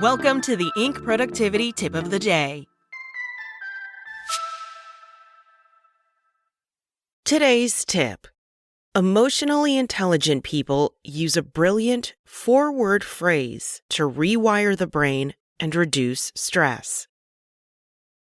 Welcome to the Inc. Productivity Tip of the Day. Today's tip. Emotionally intelligent people use a brilliant four-word phrase to rewire the brain and reduce stress.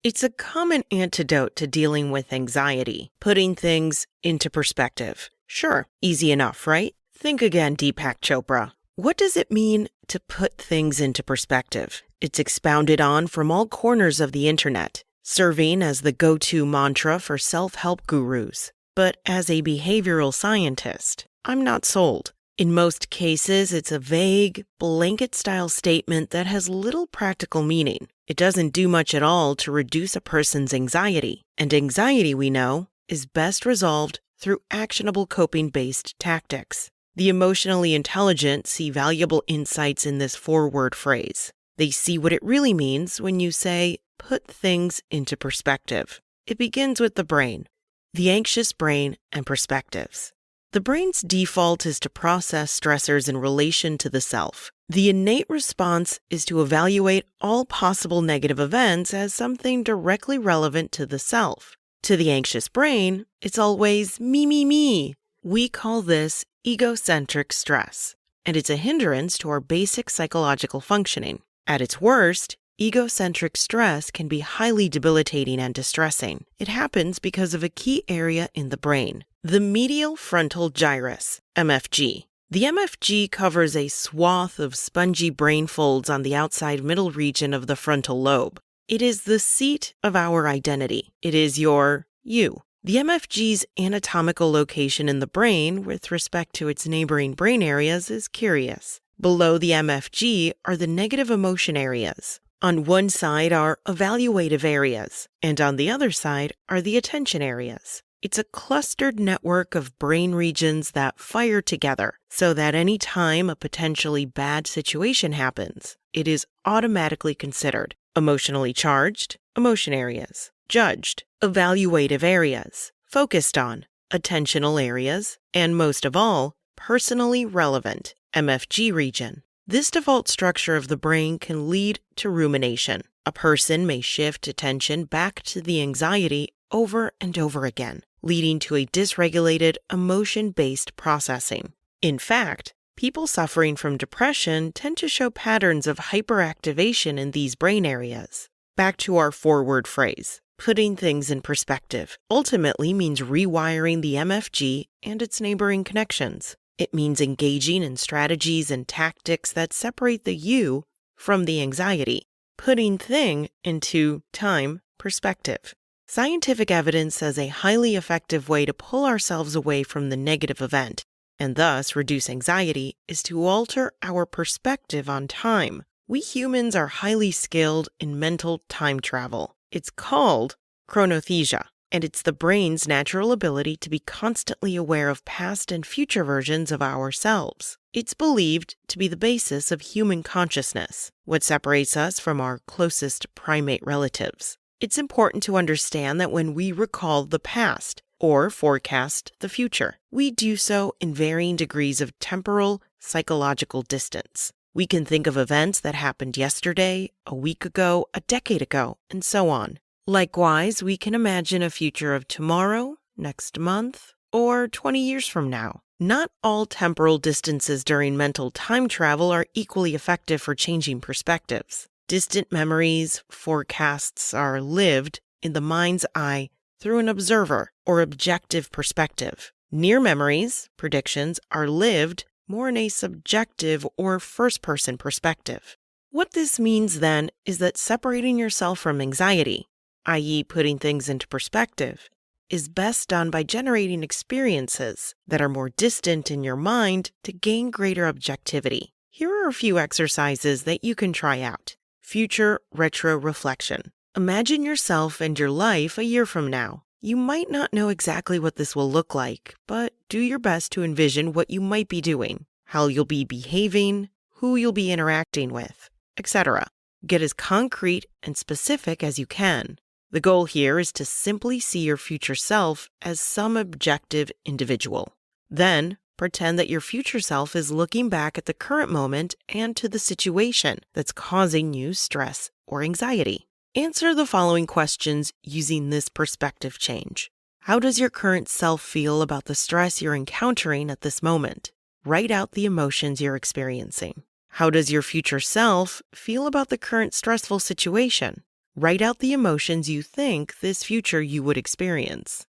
It's a common antidote to dealing with anxiety, putting things into perspective. Sure, easy enough, right? Think again, Deepak Chopra. What does it mean to put things into perspective? It's expounded on from all corners of the internet, serving as the go-to mantra for self-help gurus. But as a behavioral scientist, I'm not sold. In most cases, it's a vague, blanket-style statement that has little practical meaning. It doesn't do much at all to reduce a person's anxiety. And anxiety, we know, is best resolved through actionable coping-based tactics. The emotionally intelligent see valuable insights in this four-word phrase. They see what it really means when you say, put things into perspective. It begins with the brain, the anxious brain, and perspectives. The brain's default is to process stressors in relation to the self. The innate response is to evaluate all possible negative events as something directly relevant to the self. To the anxious brain, it's always me, me, me. We call this egocentric stress, and it's a hindrance to our basic psychological functioning. At its worst, egocentric stress can be highly debilitating and distressing. It happens because of a key area in the brain, the medial frontal gyrus, MFG. The MFG covers a swath of spongy brain folds on the outside middle region of the frontal lobe. It is the seat of our identity. It is your you. The MFG's anatomical location in the brain with respect to its neighboring brain areas is curious. Below the MFG are the negative emotion areas. On one side are evaluative areas, and on the other side are the attention areas. It's a clustered network of brain regions that fire together so that any time a potentially bad situation happens, it is automatically considered emotionally charged, emotion areas, judged, evaluative areas, focused on, attentional areas, and most of all, personally relevant, MFG region. This default structure of the brain can lead to rumination. A person may shift attention back to the anxiety over and over again, leading to a dysregulated, emotion-based processing. In fact, people suffering from depression tend to show patterns of hyperactivation in these brain areas. Back to our four-word phrase. Putting things in perspective ultimately means rewiring the MFG and its neighboring connections. It means engaging in strategies and tactics that separate the you from the anxiety, putting thing into time perspective. Scientific evidence says a highly effective way to pull ourselves away from the negative event and thus reduce anxiety is to alter our perspective on time. We humans are highly skilled in mental time travel. It's called chronothesia, and it's the brain's natural ability to be constantly aware of past and future versions of ourselves. It's believed to be the basis of human consciousness, what separates us from our closest primate relatives. It's important to understand that when we recall the past or forecast the future, we do so in varying degrees of temporal, psychological distance. We can think of events that happened yesterday, a week ago, a decade ago, and so on. Likewise, we can imagine a future of tomorrow, next month, or 20 years from now. Not all temporal distances during mental time travel are equally effective for changing perspectives. Distant memories, forecasts are lived in the mind's eye through an observer or objective perspective. Near memories, predictions, are lived more in a subjective or first-person perspective. What this means then is that separating yourself from anxiety, i.e. putting things into perspective, is best done by generating experiences that are more distant in your mind to gain greater objectivity. Here are a few exercises that you can try out. Future retro-reflection. Imagine yourself and your life a year from now. You might not know exactly what this will look like, but do your best to envision what you might be doing, how you'll be behaving, who you'll be interacting with, etc. Get as concrete and specific as you can. The goal here is to simply see your future self as some objective individual. Then, Pretend that your future self is looking back at the current moment and to the situation that's causing you stress or anxiety. Answer the following questions using this perspective change. How does your current self feel about the stress you're encountering at this moment? Write out the emotions you're experiencing. How does your future self feel about the current stressful situation? Write out the emotions you think this future you would experience.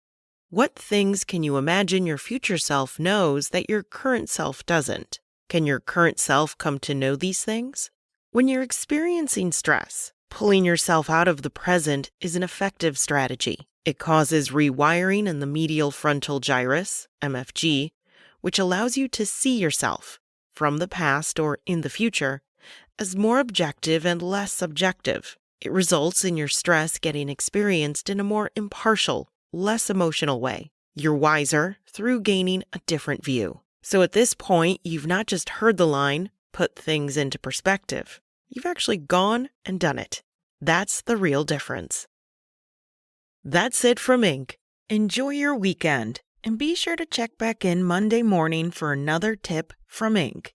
What things can you imagine your future self knows that your current self doesn't? Can your current self come to know these things? When you're experiencing stress, pulling yourself out of the present is an effective strategy. It causes rewiring in the medial frontal gyrus, MFG, which allows you to see yourself, from the past or in the future, as more objective and less subjective. It results in your stress getting experienced in a more impartial, less emotional way. You're wiser through gaining a different view. So at this point, you've not just heard the line, put things into perspective. You've actually gone and done it. That's the real difference. That's it from Ink. Enjoy your weekend, and be sure to check back in Monday morning for another tip from Ink.